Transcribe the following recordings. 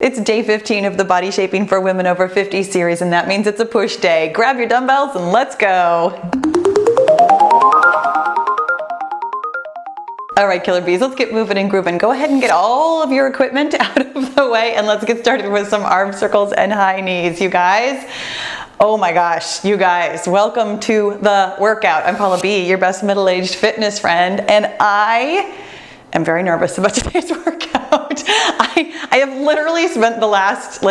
It's day 15 of the Body Shaping for Women Over 50 series, and that means it's a push day. Grab your dumbbells and let's go. All right, killer bees, let's get moving and grooving. Go ahead and get all of your equipment out of the way, and let's get started with some arm circles and high knees, you guys. Oh my gosh, you guys, welcome to the workout. I'm Paula B, your best middle-aged fitness friend, and I am very nervous about today's workout. I have literally spent the last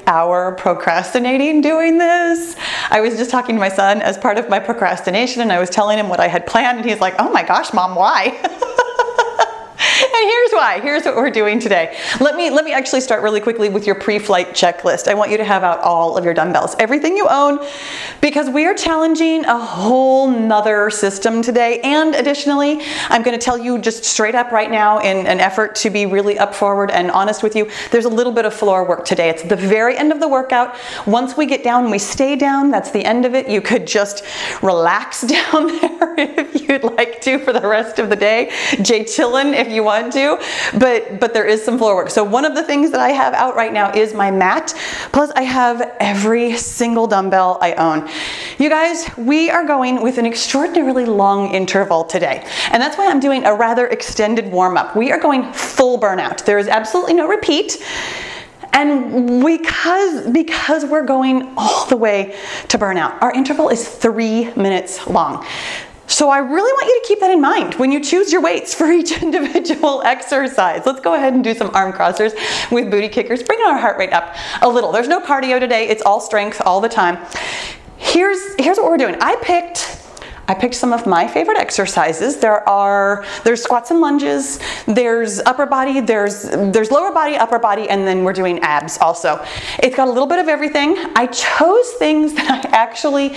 hour procrastinating doing this. I was just talking to my son as part of my procrastination, and I was telling him what I had planned, and he's like, oh my gosh, Mom, why? And here's why. Here's what we're doing today. Let me actually start really quickly with your pre-flight checklist. I want you to have out all of your dumbbells, everything you own, because we are challenging a whole nother system today. And additionally, I'm going to tell you just straight up right now, in an effort to be really up forward and honest with you, there's a little bit of floor work today. It's the very end of the workout. Once we get down, we stay down. That's the end of it. You could just relax down there if you'd like to for the rest of the day. Jay chillin' if you want to, but there is some floor work. So one of the things that I have out right now is my mat, plus I have every single dumbbell I own. You guys, we are going with an extraordinarily long interval today, and that's why I'm doing a rather extended warm-up. We are going full burnout. There is absolutely no repeat. And because we're going all the way to burnout, our interval is 3 minutes long. So I really want you to keep that in mind when you choose your weights for each individual exercise. Let's go ahead and do some arm crossers with booty kickers. Bring our heart rate up a little. There's no cardio today. It's all strength all the time. Here's what we're doing. I picked some of my favorite exercises. There's squats and lunges, there's upper body, there's lower body, upper body, and then we're doing abs also. It's got a little bit of everything. I chose things that I actually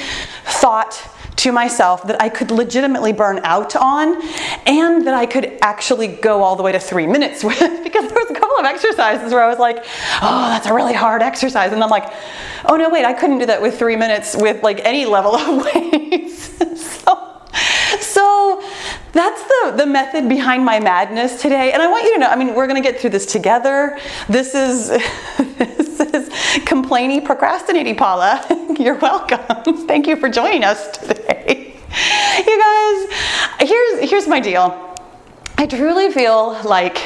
thought to myself that I could legitimately burn out on, and that I could actually go all the way to 3 minutes with, because there was a couple of exercises where I was like, oh, that's a really hard exercise, and I'm like, oh no, wait, I couldn't do that with 3 minutes with any level of weights. So that's the method behind my madness today, and I want you to know, we're going to get through this together. This is complainy, procrastinating Paula. You're welcome. Thank you for joining us today. You guys, here's my deal. I truly feel like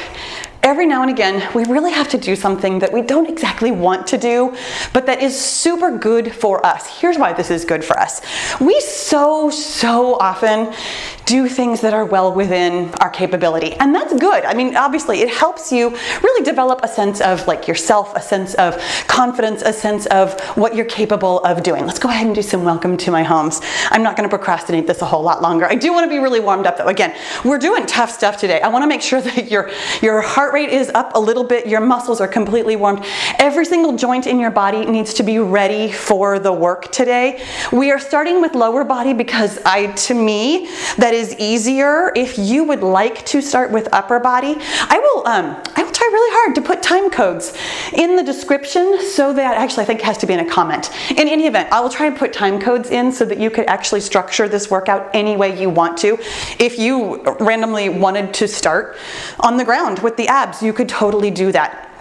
every now and again, we really have to do something that we don't exactly want to do, but that is super good for us. Here's why this is good for us. We so often do things that are well within our capability, and that's good. Obviously, it helps you really develop a sense of yourself, a sense of confidence, a sense of what you're capable of doing. Let's go ahead and do some welcome to my homes. I'm not going to procrastinate this a whole lot longer. I do want to be really warmed up though. Again, we're doing tough stuff today. I want to make sure that your heart rate is up a little bit, your muscles are completely warmed. Every single joint in your body needs to be ready for the work today. We are starting with lower body because to me, that is easier. If you would like to start with upper body, I will try really hard to put time codes in the description, so that actually I think it has to be in a comment. In any event, I will try and put time codes in so that you could actually structure this workout any way you want to. If you randomly wanted to start on the ground with the abs, you could totally do that.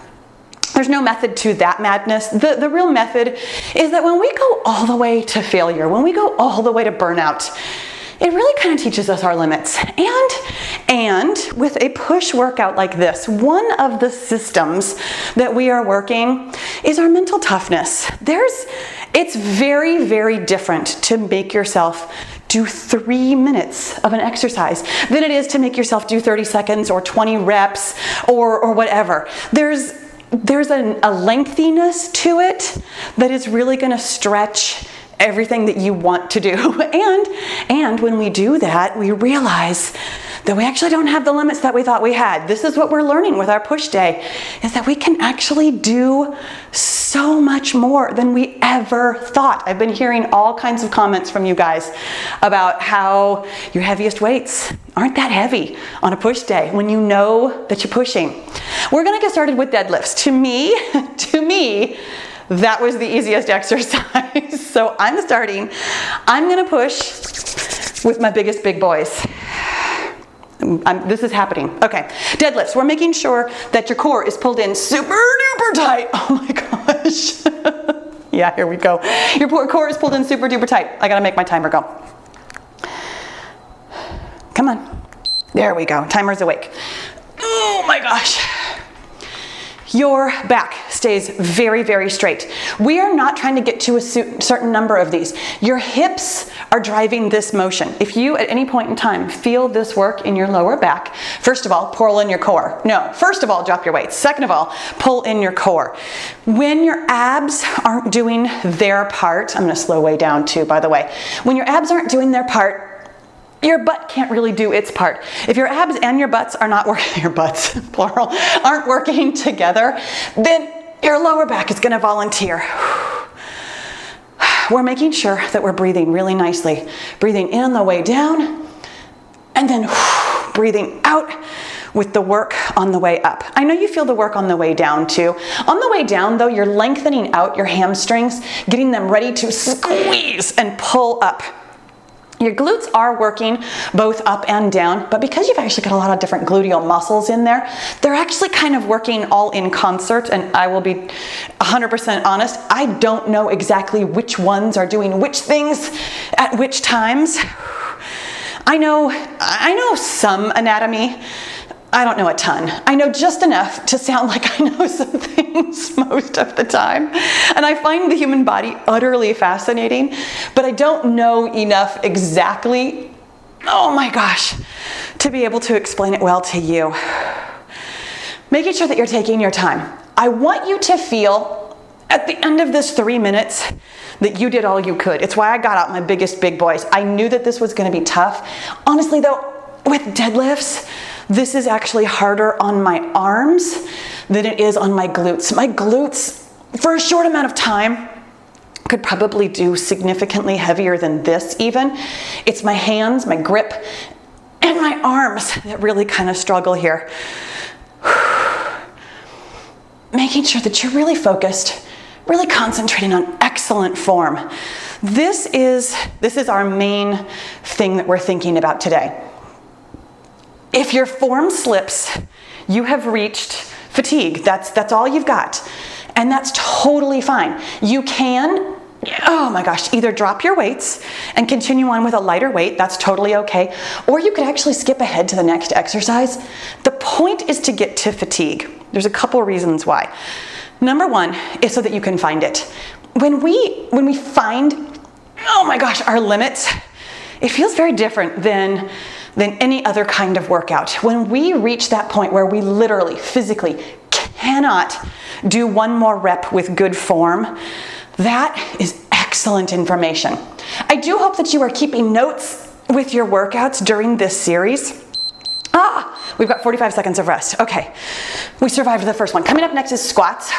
There's no method to that madness. The real method is that when we go all the way to failure, when we go all the way to burnout, it really kind of teaches us our limits. And with a push workout like this, one of the systems that we are working is our mental toughness. It's very, very different to make yourself do 3 minutes of an exercise than it is to make yourself do 30 seconds or 20 reps or whatever. There's a lengthiness to it that is really going to stretch everything that you want to do. And when we do that, we realize that we actually don't have the limits that we thought we had. This is what we're learning with our push day, is that we can actually do so much more than we ever thought. I've been hearing all kinds of comments from you guys about how your heaviest weights aren't that heavy on a push day when you know that you're pushing. We're gonna get started with deadlifts. To me, that was the easiest exercise. So I'm gonna push with my biggest big boys. This is happening. Okay, deadlifts. We're making sure that your core is pulled in super duper tight. Oh my gosh. Yeah, here we go. Your core is pulled in super duper tight. I gotta make my timer go. Come on. There we go. Timer's awake. Oh my gosh. Your back stays very, very straight. We are not trying to get to a certain number of these. Your hips are driving this motion. If you at any point in time feel this work in your lower back, first of all, pull in your core. No, first of all, drop your weights. Second of all, pull in your core. When your abs aren't doing their part, I'm gonna slow way down too, by the way. When your abs aren't doing their part, your butt can't really do its part. If your abs and your butts are not working, your butts, plural, aren't working together, then your lower back is gonna volunteer. We're making sure that we're breathing really nicely. Breathing in on the way down, and then breathing out with the work on the way up. I know you feel the work on the way down too. On the way down though, you're lengthening out your hamstrings, getting them ready to squeeze and pull up. Your glutes are working both up and down, but because you've actually got a lot of different gluteal muscles in there, they're actually kind of working all in concert, and I will be 100% honest, I don't know exactly which ones are doing which things at which times. I know some anatomy. I don't know a ton. I know just enough to sound like I know some things most of the time. And I find the human body utterly fascinating, but I don't know enough exactly, oh my gosh, to be able to explain it well to you. Making sure that you're taking your time. I want you to feel at the end of this 3 minutes that you did all you could. It's why I got out my biggest big boys. I knew that this was gonna be tough. Honestly though, with deadlifts, this is actually harder on my arms than it is on my glutes. My glutes, for a short amount of time, could probably do significantly heavier than this even. It's my hands, my grip, and my arms that really kind of struggle here. Making sure that you're really focused, really concentrating on excellent form. This is our main thing that we're thinking about today. If your form slips, you have reached fatigue. That's all you've got. And that's totally fine. You can, oh my gosh, either drop your weights and continue on with a lighter weight. That's totally okay. Or you could actually skip ahead to the next exercise. The point is to get to fatigue. There's a couple reasons why. Number one is so that you can find it. When we find, oh my gosh, our limits, it feels very different than any other kind of workout. When we reach that point where we literally, physically cannot do one more rep with good form, that is excellent information. I do hope that you are keeping notes with your workouts during this series. We've got 45 seconds of rest. Okay, we survived the first one. Coming up next is squats.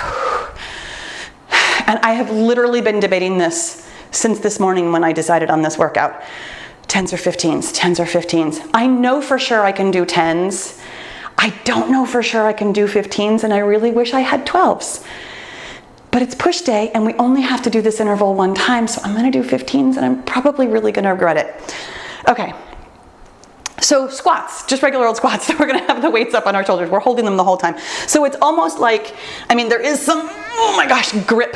And I have literally been debating this since this morning when I decided on this workout. 10s or 15s, 10s or 15s. I know for sure I can do 10s. I don't know for sure I can do 15s, and I really wish I had 12s. But it's push day, and we only have to do this interval one time, so I'm gonna do 15s, and I'm probably really gonna regret it. Okay, so squats, just regular old squats. We're gonna have the weights up on our shoulders. We're holding them the whole time. So it's almost like, there is some, oh my gosh, grip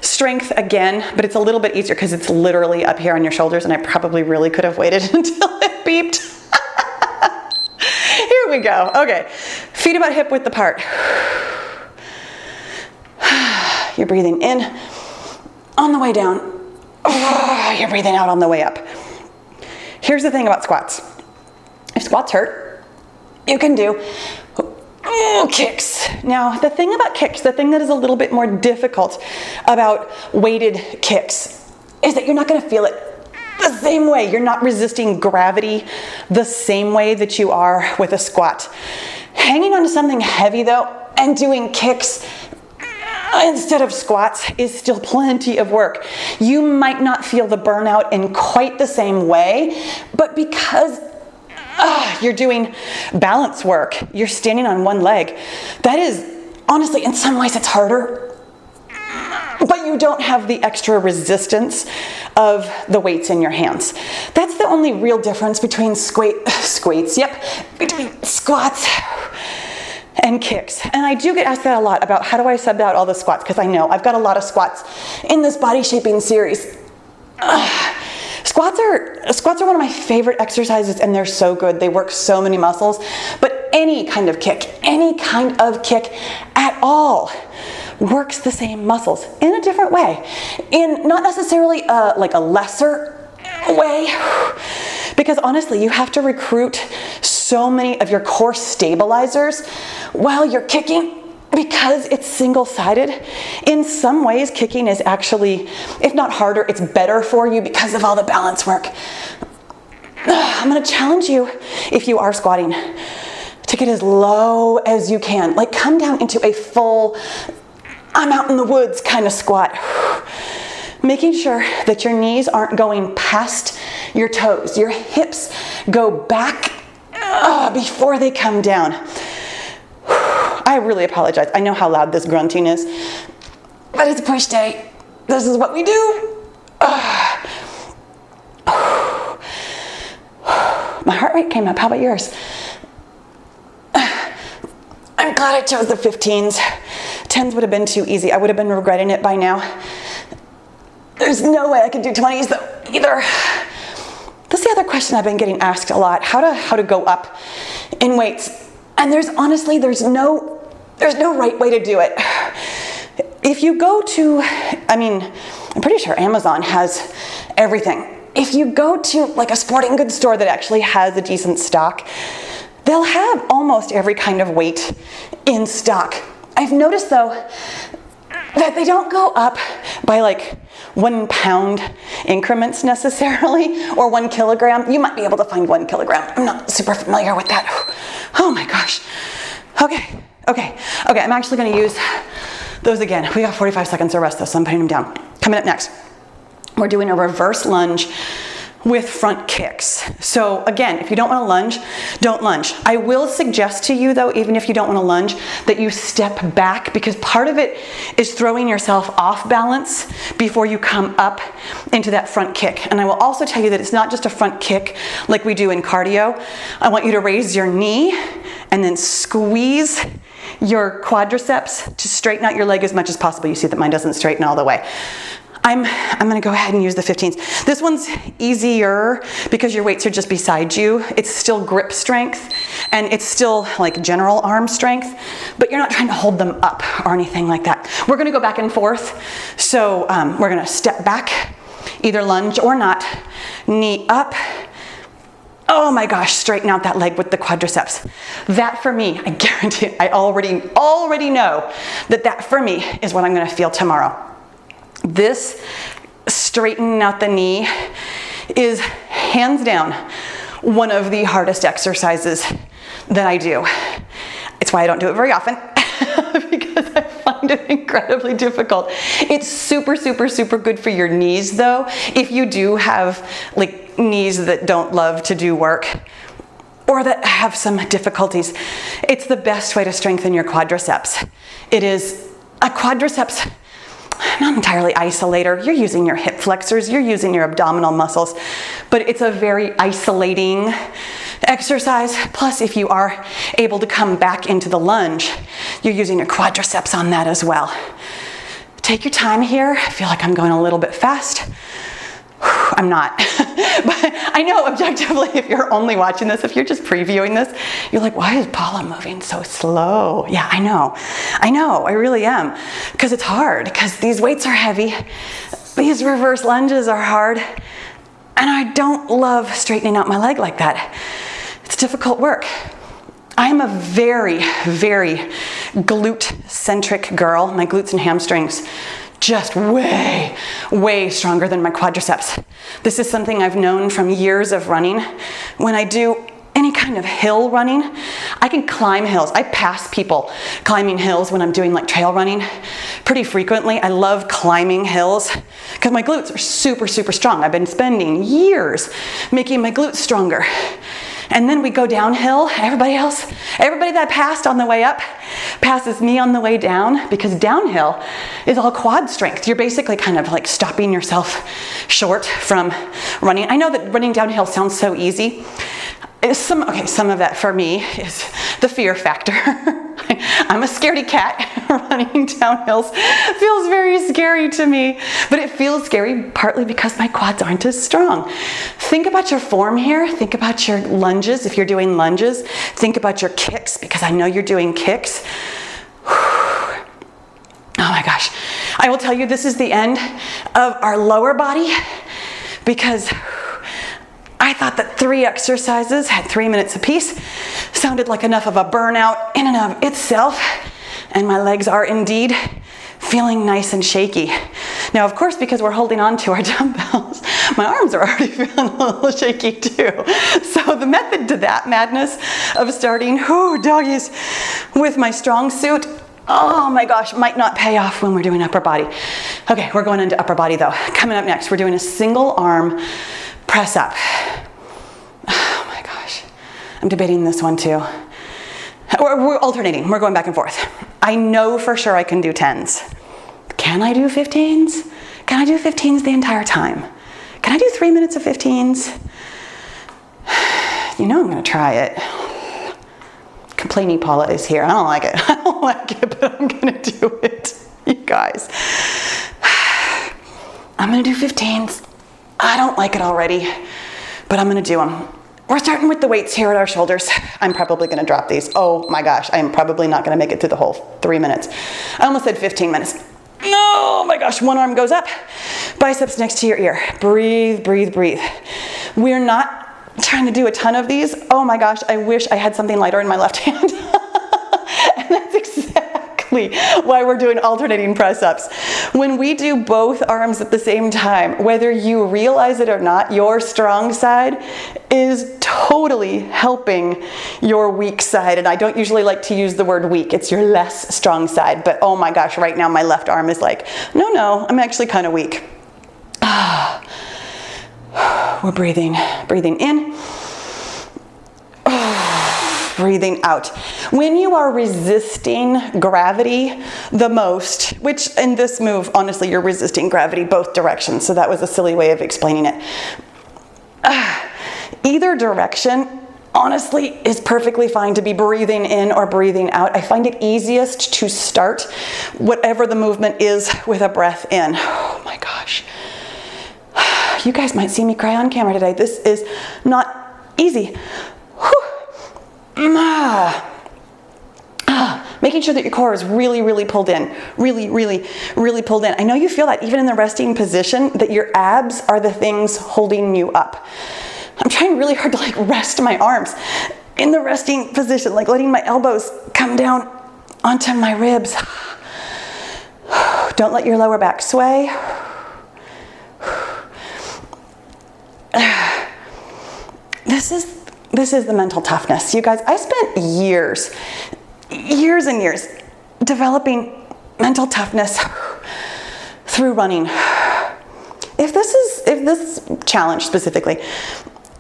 strength again, but it's a little bit easier because it's literally up here on your shoulders, and I probably really could have waited until it beeped. Here we go. Okay, feet about hip width apart. You're breathing in on the way down. You're breathing out on the way up. Here's the thing about squats. If squats hurt, you can do kicks. Now, the thing about kicks, the thing that is a little bit more difficult about weighted kicks is that you're not going to feel it the same way. You're not resisting gravity the same way that you are with a squat. Hanging onto something heavy though and doing kicks instead of squats is still plenty of work. You might not feel the burnout in quite the same way, but because you're doing balance work, you're standing on one leg, that is, honestly, in some ways it's harder, but you don't have the extra resistance of the weights in your hands. That's the only real difference between between squats and kicks. And I do get asked that a lot about how do I sub out all the squats, because I know I've got a lot of squats in this body shaping series. Squats are one of my favorite exercises, and they're so good. They work so many muscles. But any kind of kick at all works the same muscles in a different way, in not necessarily like a lesser way, because honestly, you have to recruit so many of your core stabilizers while you're kicking, because it's single-sided. In some ways, kicking is actually, if not harder, it's better for you because of all the balance work. I'm gonna challenge you, if you are squatting, to get as low as you can. Like, come down into a full, I'm out in the woods kind of squat. Making sure that your knees aren't going past your toes. Your hips go back before they come down. I really apologize. I know how loud this grunting is, but it's push day. This is what we do. My heart rate came up. How about yours? I'm glad I chose the 15s. 10s would have been too easy. I would have been regretting it by now. There's no way I could do 20s though, either. That's the other question I've been getting asked a lot. How to go up in weights. And there's no right way to do it. If you go to, I'm pretty sure Amazon has everything. If you go to like a sporting goods store that actually has a decent stock, they'll have almost every kind of weight in stock. I've noticed though that they don't go up by like 1 pound increments necessarily, or 1 kilogram. You might be able to find 1 kilogram. I'm not super familiar with that. Oh my gosh. Okay. I'm actually going to use those again. We got 45 seconds to rest though, so I'm putting them down. Coming up next, we're doing a reverse lunge with front kicks. So again, if you don't want to lunge, don't lunge. I will suggest to you though, even if you don't want to lunge, that you step back, because part of it is throwing yourself off balance before you come up into that front kick. And I will also tell you that it's not just a front kick like we do in cardio. I want you to raise your knee and then squeeze your quadriceps to straighten out your leg as much as possible. You see that mine doesn't straighten all the way. I'm going to go ahead and use the 15s. This one's easier because your weights are just beside you. It's still grip strength and it's still like general arm strength, but you're not trying to hold them up or anything like that. We're going to go back and forth. So we're going to step back, either lunge or not, knee up. Oh my gosh, straighten out that leg with the quadriceps. That for me, I guarantee, I already know that for me is what I'm going to feel tomorrow. This straightening out the knee is hands down one of the hardest exercises that I do. It's why I don't do it very often because I find it incredibly difficult. It's super good for your knees though. If you do have like knees that don't love to do work or that have some difficulties, it's the best way to strengthen your quadriceps. It is a quadriceps, not entirely isolator. You're using your hip flexors, you're using your abdominal muscles, but it's a very isolating exercise. Plus, if you are able to come back into the lunge, you're using your quadriceps on that as well. Take your time here. I feel like I'm going a little bit fast. I'm not. But I know objectively, if you're only watching this, if you're just previewing this, you're like, why is Paula moving so slow? Yeah, I know, I really am. Because it's hard, because these weights are heavy. These reverse lunges are hard. And I don't love straightening out my leg like that. It's difficult work. I'm a very glute-centric girl. My glutes and hamstrings just way stronger than my quadriceps. This is something I've known from years of running. When I do any kind of hill running, I can climb hills. I pass people climbing hills when I'm doing like trail running pretty frequently. I love climbing hills because my glutes are super strong. I've been spending years making my glutes stronger. And then we go downhill. Everybody that passed on the way up passes me on the way down, because downhill is all quad strength. You're basically kind of like stopping yourself short from running. I know that running downhill sounds so easy. Some of that for me is the fear factor. I'm a scaredy cat. Running down hills feels very scary to me, but it feels scary partly because my quads aren't as strong. Think about your form here. Think about your lunges if you're doing lunges. Think about your kicks, because I know you're doing kicks. Oh my gosh. I will tell you, this is the end of our lower body, because I thought that 3 exercises at 3 minutes apiece sounded like enough of a burnout in and of itself, and my legs are indeed feeling nice and shaky. Now, of course, because we're holding on to our dumbbells, my arms are already feeling a little shaky too. So the method to that madness of starting, doggies, with my strong suit, oh my gosh, might not pay off when we're doing upper body. Okay, we're going into upper body though. Coming up next, we're doing a single arm press up. Oh my gosh. I'm debating this one too. We're alternating. We're going back and forth. I know for sure I can do 10s. Can I do 15s? Can I do 15s the entire time? Can I do 3 minutes of 15s? You know I'm going to try it. Complaining Paula is here. I don't like it. I don't like it, but I'm going to do it. You guys. I'm going to do 15s. I don't like it already, but I'm going to do them. We're starting with the weights here at our shoulders. I'm probably going to drop these. Oh my gosh, I am probably not going to make it through the whole 3 minutes. I almost said 15 minutes. No, oh my gosh, one arm goes up, biceps next to your ear. Breathe, breathe, breathe. We're not trying to do a ton of these. Oh my gosh, I wish I had something lighter in my left hand. And that's exactly why we're doing alternating press-ups. When we do both arms at the same time, whether you realize it or not, your strong side is totally helping your weak side. And I don't usually like to use the word weak. It's your less strong side. But oh my gosh, right now my left arm is like, no, I'm actually kind of weak. We're breathing in. Breathing out. When you are resisting gravity the most, which in this move, honestly, you're resisting gravity both directions. So that was a silly way of explaining it. Either direction, honestly, is perfectly fine to be breathing in or breathing out. I find it easiest to start whatever the movement is with a breath in. Oh my gosh. You guys might see me cry on camera today. This is not easy. Making sure that your core is really, really pulled in. Really, really, really pulled in. I know you feel that even in the resting position, that your abs are the things holding you up. I'm trying really hard to rest my arms in the resting position, letting my elbows come down onto my ribs. Don't let your lower back sway. This is the mental toughness. You guys, I spent years and years developing mental toughness through running. If this challenge specifically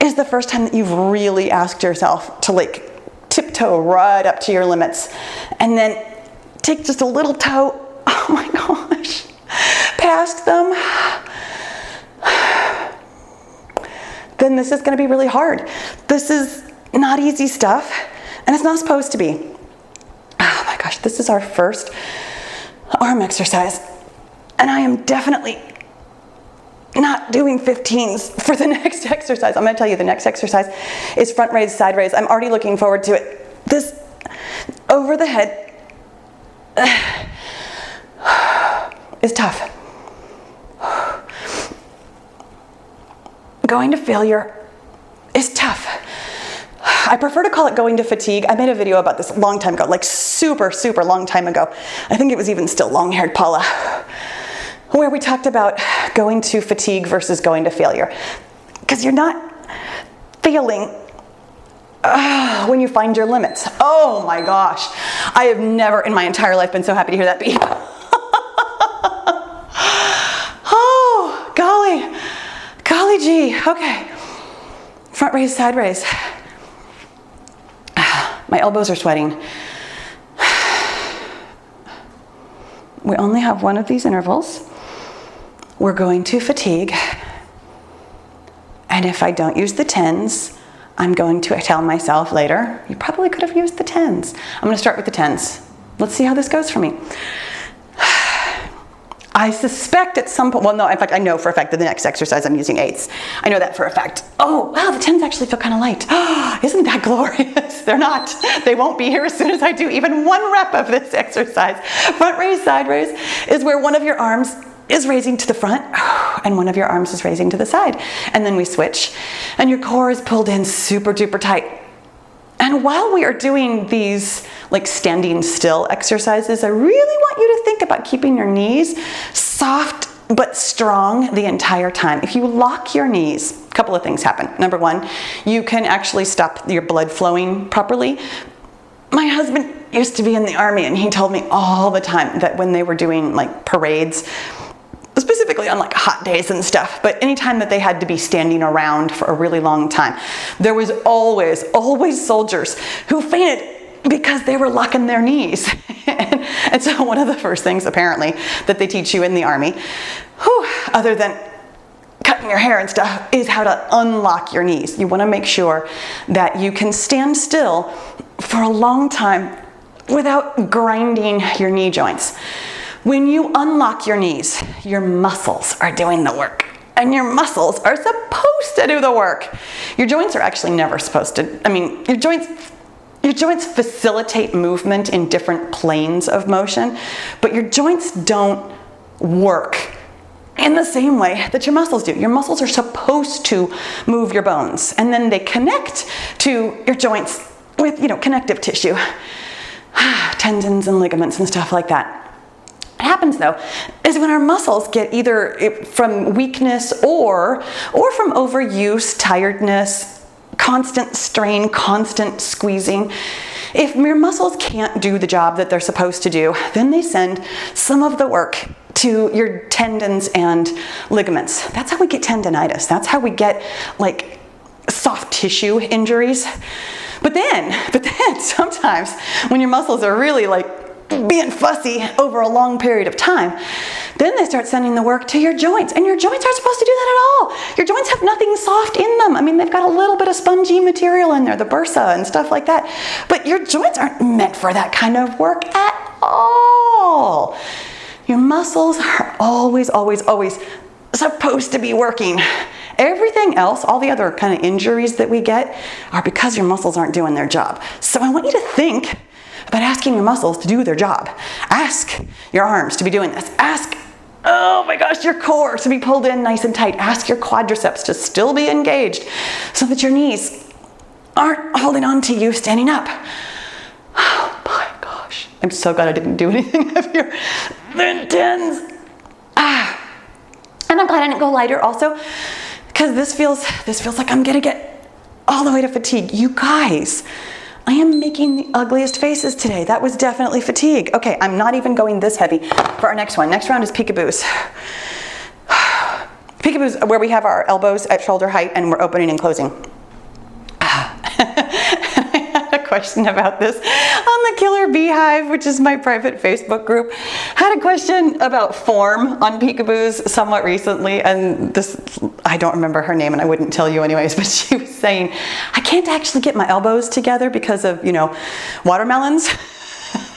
is the first time that you've really asked yourself to tiptoe right up to your limits and then take just a little toe, oh my gosh, past them, then this is going to be really hard. This is not easy stuff, and it's not supposed to be. Oh my gosh, this is our first arm exercise, and I am definitely not doing 15s for the next exercise. I'm going to tell you, the next exercise is front raise, side raise. I'm already looking forward to it. This over the head is tough. Going to failure is tough. I prefer to call it going to fatigue. I made a video about this a long time ago, super, super long time ago. I think it was even still long-haired Paula, where we talked about going to fatigue versus going to failure. Because you're not failing when you find your limits. Oh my gosh. I have never in my entire life been so happy to hear that beep. Oh, golly gee. Okay. Front raise, side raise. My elbows are sweating. We only have one of these intervals. We're going to fatigue. And if I don't use the 10s, I'm going to tell myself later, you probably could have used the 10s. I'm going to start with the 10s. Let's see how this goes for me. I suspect at some point, well, no, in fact, I know for a fact that the next exercise I'm using 8s. I know that for a fact. Oh, wow, the 10s actually feel kind of light. Isn't that glorious? They're not. They won't be here as soon as I do even one rep of this exercise. Front raise, side raise is where one of your arms is raising to the front and one of your arms is raising to the side. And then we switch and your core is pulled in super duper tight. And while we are doing these like standing still exercises, I really want you to think about keeping your knees soft but strong the entire time. If you lock your knees, a couple of things happen. Number one, you can actually stop your blood flowing properly. My husband used to be in the Army and he told me all the time that when they were doing like parades, specifically on like hot days and stuff, but anytime that they had to be standing around for a really long time, there was always soldiers who fainted because they were locking their knees. And so one of the first things apparently that they teach you in the Army, other than cutting your hair and stuff, is how to unlock your knees. You want to make sure that you can stand still for a long time without grinding your knee joints. When you unlock your knees, your muscles are doing the work. And your muscles are supposed to do the work. Your joints are actually never supposed to. Your joints facilitate movement in different planes of motion, but your joints don't work in the same way that your muscles do. Your muscles are supposed to move your bones, and then they connect to your joints with, connective tissue, tendons and ligaments and stuff like that. What happens though is when our muscles get either from weakness or from overuse, tiredness, constant strain, constant squeezing, if your muscles can't do the job that they're supposed to do, then they send some of the work to your tendons and ligaments. That's how we get tendonitis. That's how we get like soft tissue injuries. But then sometimes when your muscles are really like being fussy over a long period of time, then they start sending the work to your joints, and your joints aren't supposed to do that at all. Your joints have nothing soft in them. They've got a little bit of spongy material in there, the bursa and stuff like that, but your joints aren't meant for that kind of work at all. Your muscles are always supposed to be working. Everything else, all the other kind of injuries that we get, are because your muscles aren't doing their job. So I want you to think about asking your muscles to do their job. Ask your arms to be doing this. Ask, oh my gosh, your core to be pulled in nice and tight. Ask your quadriceps to still be engaged so that your knees aren't holding on to you standing up. Oh my gosh. I'm so glad I didn't do anything heavier than 10s. And I'm glad I didn't go lighter also, because this feels like I'm gonna get all the way to fatigue. You guys, I am making the ugliest faces today. That was definitely fatigue. Okay, I'm not even going this heavy for our next one. Next round is peekaboos. Peekaboos, where we have our elbows at shoulder height and we're opening and closing. I had a question about this on the Killer Beehive, which is my private Facebook group. Had a question about form on peekaboos somewhat recently, and this, I don't remember her name and I wouldn't tell you anyways, but she was saying, I can't actually get my elbows together because of, watermelons.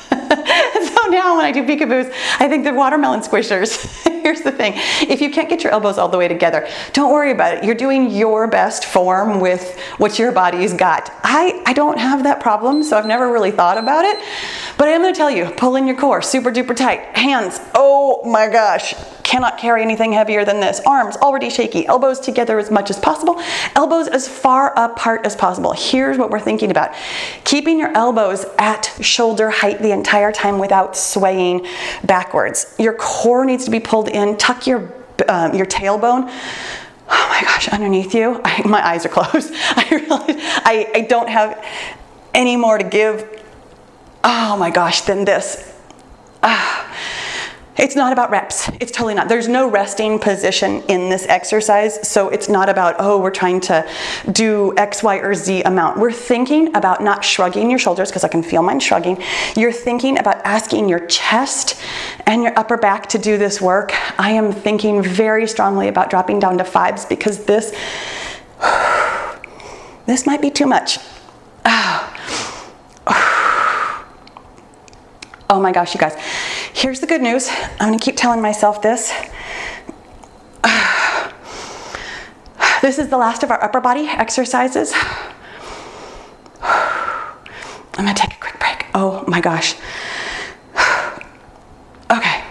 So now when I do peekaboos, I think they're watermelon squishers. Here's the thing. If you can't get your elbows all the way together, don't worry about it. You're doing your best form with what your body's got. I don't have that problem, so I've never really thought about it. But I am going to tell you, pull in your core, super duper tight. Hands, oh my gosh, cannot carry anything heavier than this. Arms, already shaky. Elbows together as much as possible. Elbows as far apart as possible. Here's what we're thinking about. Keeping your elbows at shoulder height the entire time without swaying backwards. Your core needs to be pulled in. Tuck your tailbone. Oh my gosh, underneath you. My eyes are closed. I don't have any more to give. Oh my gosh, than this. It's not about reps. It's totally not. There's no resting position in this exercise. So it's not about, oh, we're trying to do X, Y, or Z amount. We're thinking about not shrugging your shoulders, because I can feel mine shrugging. You're thinking about asking your chest and your upper back to do this work. I am thinking very strongly about dropping down to 5s, because this might be too much. Oh my gosh, you guys. Here's the good news. I'm gonna keep telling myself this. This is the last of our upper body exercises. I'm gonna take a quick break. Oh my gosh. Okay,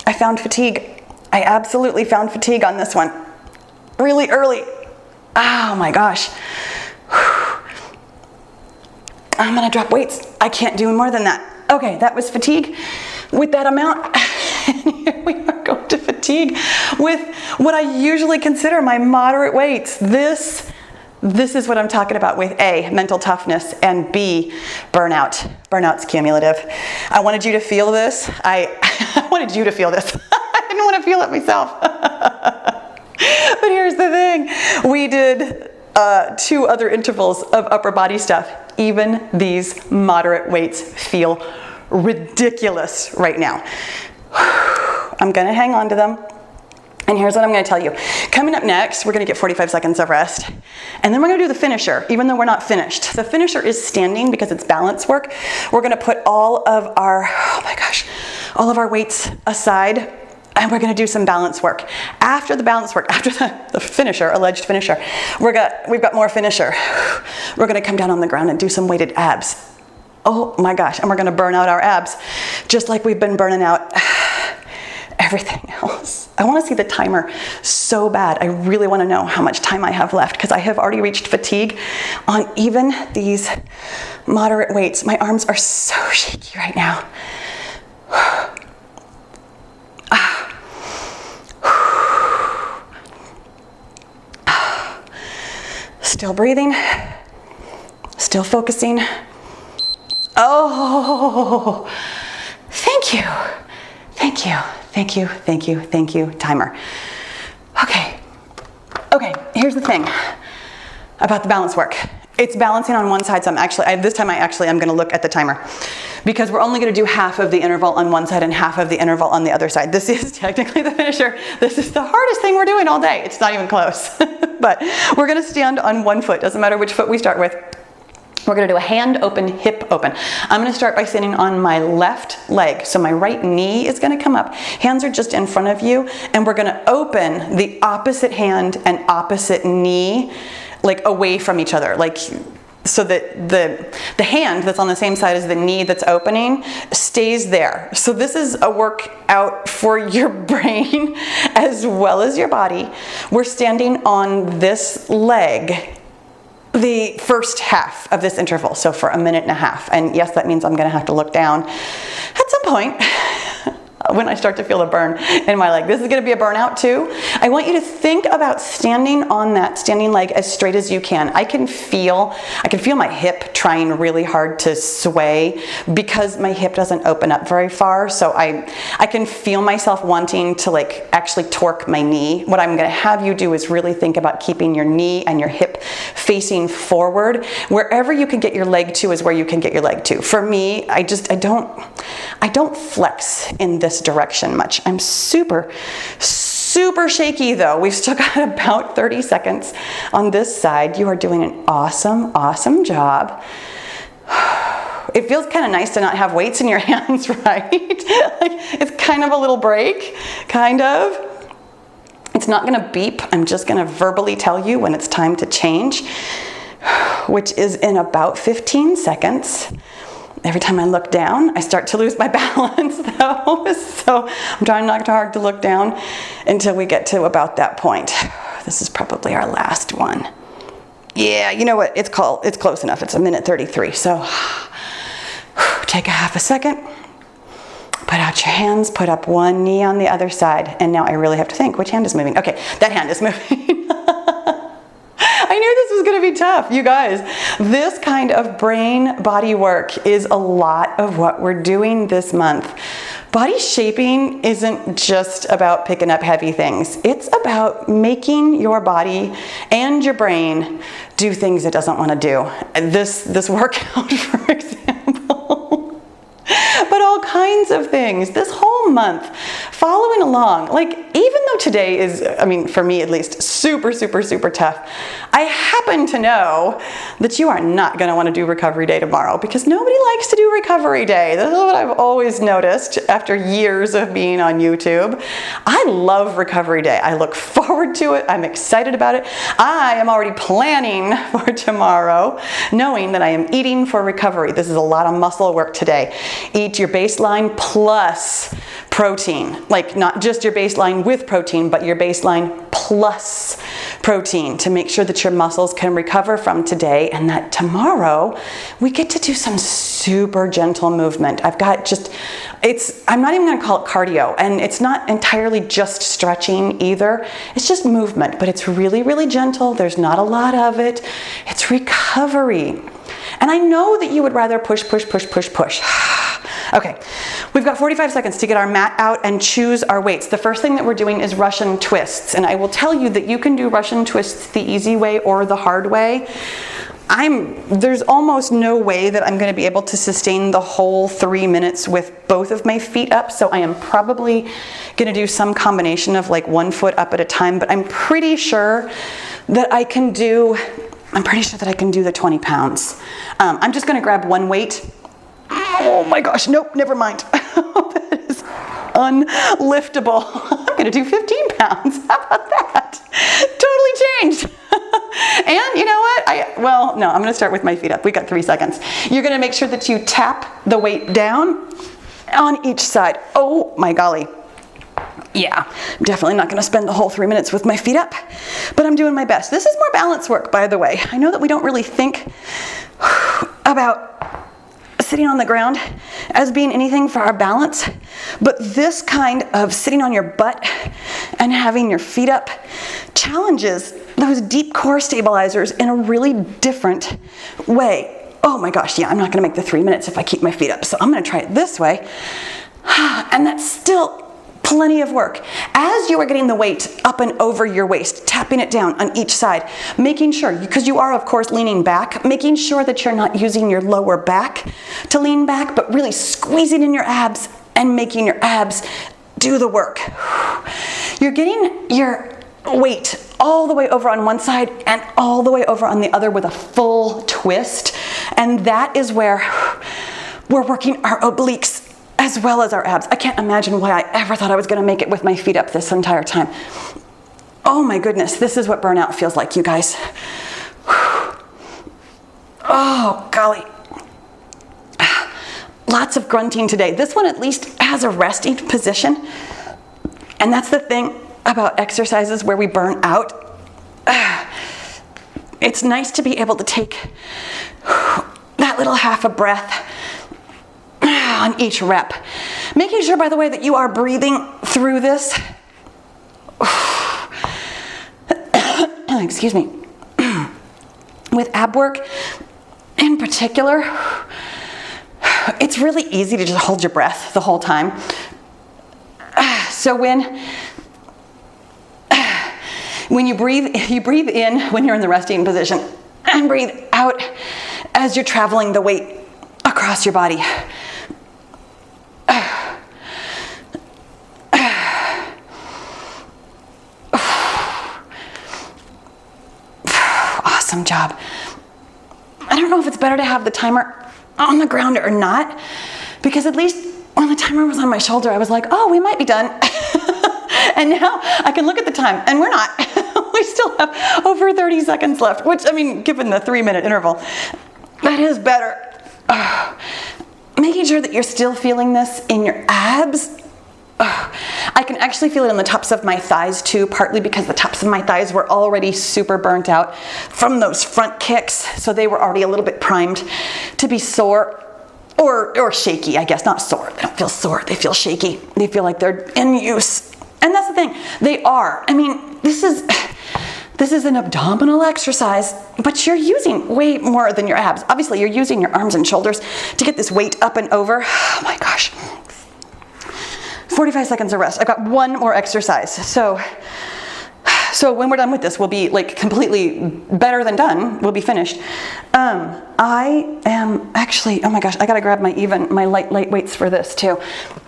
I found fatigue. I absolutely found fatigue on this one. Really early. Oh my gosh. I'm gonna drop weights. I can't do more than that. Okay, that was fatigue with that amount. And here we are going to fatigue with what I usually consider my moderate weights. This is what I'm talking about with A, mental toughness, and B, burnout. Burnout's cumulative. I wanted you to feel this. I wanted you to feel this. I didn't want to feel it myself. But here's the thing. We did 2 other intervals of upper body stuff. Even these moderate weights feel ridiculous right now. I'm gonna hang on to them. And here's what I'm gonna tell you. Coming up next, we're gonna get 45 seconds of rest. And then we're gonna do the finisher, even though we're not finished. The finisher is standing because it's balance work. We're gonna put all of our, all of our weights aside, and we're gonna do some balance work. After the balance work, after the finisher, alleged finisher, we've got more finisher. We're gonna come down on the ground and do some weighted abs. Oh my gosh, and we're gonna burn out our abs, just like we've been burning out everything else. I wanna see the timer so bad. I really wanna know how much time I have left, because I have already reached fatigue on even these moderate weights. My arms are so shaky right now. Still breathing, still focusing. Oh, thank you, thank you, thank you, thank you, thank you, timer. Okay, here's the thing about the balance work. It's balancing on one side, so this time I'm gonna look at the timer, because we're only gonna do half of the interval on one side and half of the interval on the other side. This is technically the finisher. This is the hardest thing we're doing all day. It's not even close. But we're gonna stand on one foot, doesn't matter which foot we start with. We're gonna do a hand open, hip open. I'm gonna start by standing on my left leg. So my right knee is gonna come up. Hands are just in front of you, and we're gonna open the opposite hand and opposite knee, like away from each other, like so that the hand that's on the same side as the knee that's opening stays there. So this is a workout for your brain as well as your body. We're standing on this leg the first half of this interval, so for 1.5 minutes. And yes, that means I'm gonna have to look down at some point when I start to feel a burn in my leg. This is gonna be a burnout too. I want you to think about standing on that standing leg as straight as you can. I can feel my hip trying really hard to sway because my hip doesn't open up very far. So I can feel myself wanting to like actually torque my knee. What I'm gonna have you do is really think about keeping your knee and your hip facing forward. Wherever you can get your leg to is where you can get your leg to. For me, I don't flex in this direction much. I'm super shaky though. We've still got about 30 seconds on this side. You are doing an awesome job. It feels kind of nice to not have weights in your hands, right? Like it's kind of a little break, kind of. It's not gonna beep. I'm just gonna verbally tell you when it's time to change, which is in about 15 seconds. Every time I look down, I start to lose my balance though. So I'm trying not too hard to look down until we get to about that point. This is probably our last one. Yeah, you know what? It's close enough. It's 1:33. So take a half a second. Put out your hands, put up one knee on the other side. And now I really have to think, which hand is moving? Okay, that hand is moving. I knew this was gonna be tough, you guys. This kind of brain body work is a lot of what we're doing this month. Body shaping isn't just about picking up heavy things. It's about making your body and your brain do things it doesn't want to do. This workout, for example, but all kinds of things. This whole month, following along, like even though today is, I mean, for me at least, super, super, super tough, I happen to know that you are not going to want to do recovery day tomorrow because nobody likes to do recovery day. This is what I've always noticed after years of being on YouTube. I love recovery day. I look forward to it. I'm excited about it. I am already planning for tomorrow, knowing that I am eating for recovery. This is a lot of muscle work today. Eat your baseline plus protein, like not just your baseline with protein, but your baseline plus protein to make sure that your muscles can recover from today and that tomorrow we get to do some super gentle movement. I'm not even going to call it cardio, and it's not entirely just stretching either. It's just movement, but it's really, really gentle. There's not a lot of it. It's recovery. And I know that you would rather push. Okay, we've got 45 seconds to get our mat out and choose our weights. The first thing that we're doing is Russian twists, and I will tell you that you can do Russian twists the easy way or the hard way. There's almost no way that I'm going to be able to sustain the whole 3 minutes with both of my feet up, so I am probably going to do some combination of like 1 foot up at a time, but I'm pretty sure that I can do the 20 pounds. I'm just going to grab one weight. Oh my gosh, nope, never mind. That is unliftable. I'm going to do 15 pounds. How about that? Totally changed. And you know what? I'm going to start with my feet up. We got 3 seconds. You're going to make sure that you tap the weight down on each side. Oh my golly. Yeah, I'm definitely not going to spend the whole 3 minutes with my feet up, but I'm doing my best. This is more balance work, by the way. I know that we don't really think about sitting on the ground as being anything for our balance, but this kind of sitting on your butt and having your feet up challenges those deep core stabilizers in a really different way. Oh my gosh, yeah, I'm not going to make the 3 minutes if I keep my feet up, so I'm going to try it this way. And that's still plenty of work. As you are getting the weight up and over your waist, tapping it down on each side, making sure, because you are of course leaning back, making sure that you're not using your lower back to lean back, but really squeezing in your abs and making your abs do the work. You're getting your weight all the way over on one side and all the way over on the other with a full twist, and that is where we're working our obliques as well as our abs. I can't imagine why I ever thought I was going to make it with my feet up this entire time. Oh my goodness, this is what burnout feels like, you guys. Oh golly. Lots of grunting today. This one at least has a resting position. And that's the thing about exercises where we burn out. It's nice to be able to take that little half a breath on each rep. Making sure, by the way, that you are breathing through this. Excuse me. With ab work in particular, it's really easy to just hold your breath the whole time. So when you breathe in when you're in the resting position and breathe out as you're traveling the weight across your body. Awesome job. I don't know if it's better to have the timer on the ground or not, because at least when the timer was on my shoulder, I was like, oh, we might be done. And now I can look at the time, and we're not. We still have over 30 seconds left, which, I mean, given the 3 minute interval, that is better. Making sure that you're still feeling this in your abs. I can actually feel it on the tops of my thighs too, partly because the tops of my thighs were already super burnt out from those front kicks, so they were already a little bit primed to be sore or shaky, I guess. Not sore. They don't feel sore. They feel shaky. They feel like they're in use. And that's the thing. They are. I mean, this is an abdominal exercise, but you're using way more than your abs. Obviously, you're using your arms and shoulders to get this weight up and over. Oh my gosh. 45 seconds of rest. I've got one more exercise. So when we're done with this, we'll be like completely better than done. We'll be finished. I am actually, oh my gosh, I gotta grab my light weights for this too.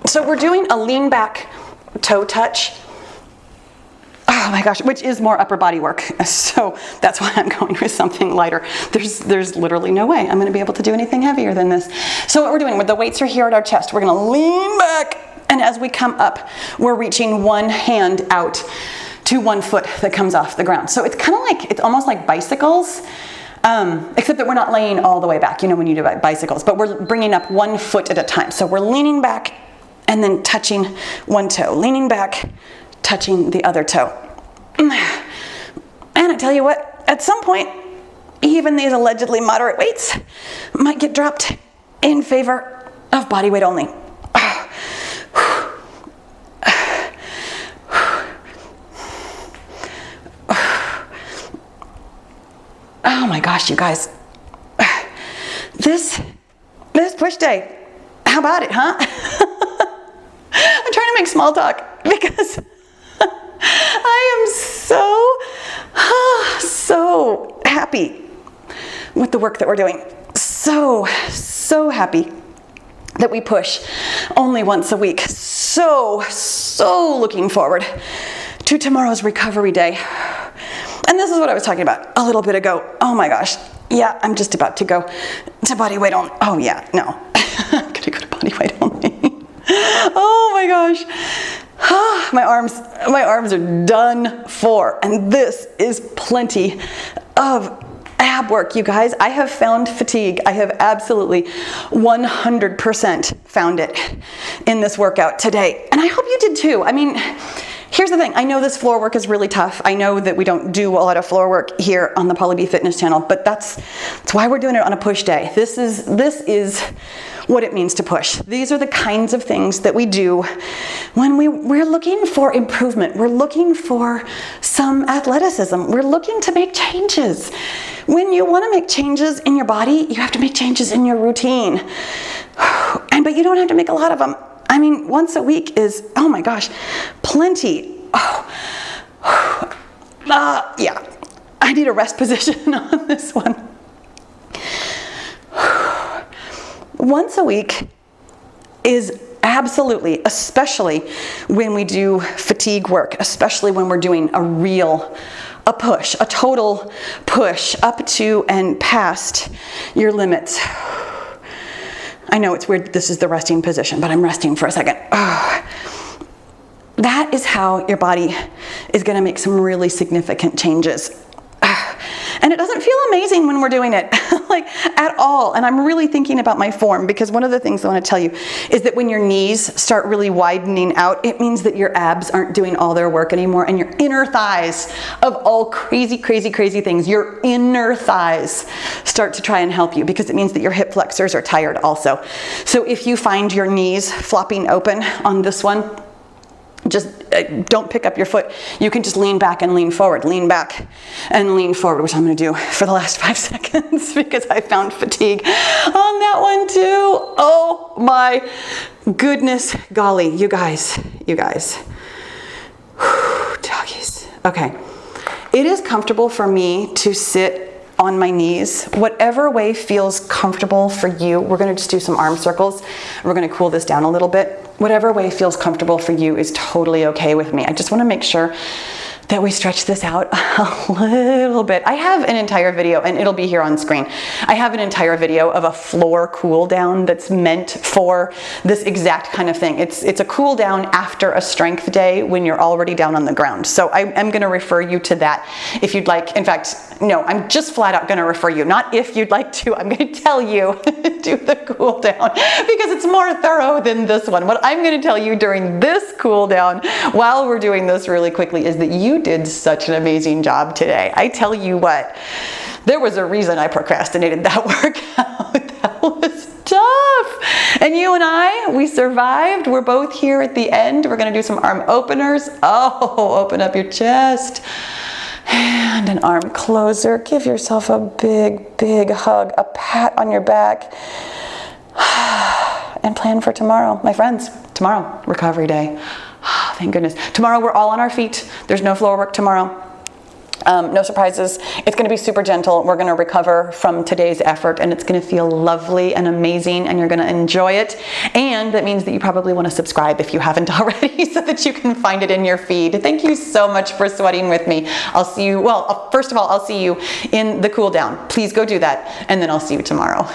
So we're doing a lean back toe touch. Oh my gosh, which is more upper body work. So that's why I'm going with something lighter. There's literally no way I'm gonna be able to do anything heavier than this. So what we're doing, with the weights are here at our chest, we're gonna lean back, and as we come up, we're reaching one hand out to one foot that comes off the ground. So it's kind of like, it's almost like bicycles, except that we're not laying all the way back, you know, when you do bicycles, but we're bringing up 1 foot at a time. So we're leaning back and then touching one toe, leaning back, touching the other toe. And I tell you what, at some point, even these allegedly moderate weights might get dropped in favor of body weight only. Oh my gosh, you guys. This push day, how about it, huh? I'm trying to make small talk because I am so happy with the work that we're doing. So happy that we push only once a week. So looking forward to tomorrow's recovery day. And this is what I was talking about a little bit ago. Oh my gosh. Yeah, I'm just about to go to body weight only. Oh yeah, no. I'm gonna go to body weight only. Oh my gosh. My arms are done for. And this is plenty of ab work, you guys. I have found fatigue. I have absolutely 100% found it in this workout today. And I hope you did too. I mean, here's the thing. I know this floor work is really tough. I know that we don't do a lot of floor work here on the Paula B Fitness channel, but that's why we're doing it on a push day. This is what it means to push. These are the kinds of things that we do when we're looking for improvement. We're looking for some athleticism. We're looking to make changes. When you want to make changes in your body, you have to make changes in your routine. But you don't have to make a lot of them. I mean, once a week is, oh my gosh, plenty. Yeah, I need a rest position on this one. Once a week is absolutely, especially when we do fatigue work, especially when we're doing a push, a total push up to and past your limits. I know it's weird, this is the resting position, but I'm resting for a second. That is how your body is gonna make some really significant changes. And it doesn't feel amazing when we're doing it, like at all. And I'm really thinking about my form, because one of the things I want to tell you is that when your knees start really widening out, it means that your abs aren't doing all their work anymore, and your inner thighs, of all crazy things, your inner thighs start to try and help you, because it means that your hip flexors are tired also. So if you find your knees flopping open on this one, just don't pick up your foot. You can just lean back and lean forward, lean back and lean forward, which I'm going to do for the last 5 seconds because I found fatigue on that one too. Oh my goodness golly, you guys. Doggies. Okay. It is comfortable for me to sit on my knees. Whatever way feels comfortable for you. We're going to just do some arm circles. We're going to cool this down a little bit. Whatever way feels comfortable for you is totally okay with me. I just want to make sure that we stretch this out a little bit. I have an entire video, and it'll be here on screen. I have an entire video of a floor cool down that's meant for this exact kind of thing. It's a cool down after a strength day when you're already down on the ground. So I'm going to refer you to that if you'd like. In fact, no, I'm just flat out going to refer you. Not if you'd like to. I'm going to tell you do the cool down because it's more thorough than this one. What I'm going to tell you during this cool down while we're doing this really quickly is that you did such an amazing job today. I tell you what, there was a reason I procrastinated that workout. That was tough. And you and I, we survived. We're both here at the end. We're going to do some arm openers. Oh, open up your chest. And an arm closer. Give yourself a big hug, a pat on your back. and plan for tomorrow. My friends, tomorrow, recovery day. Thank goodness. Tomorrow we're all on our feet. There's no floor work tomorrow. No surprises. It's going to be super gentle. We're going to recover from today's effort, and it's going to feel lovely and amazing, and you're going to enjoy it. And that means that you probably want to subscribe if you haven't already, so that you can find it in your feed. Thank you so much for sweating with me. I'll see you, well, first of all, I'll see you in the cool down. Please go do that, and then I'll see you tomorrow.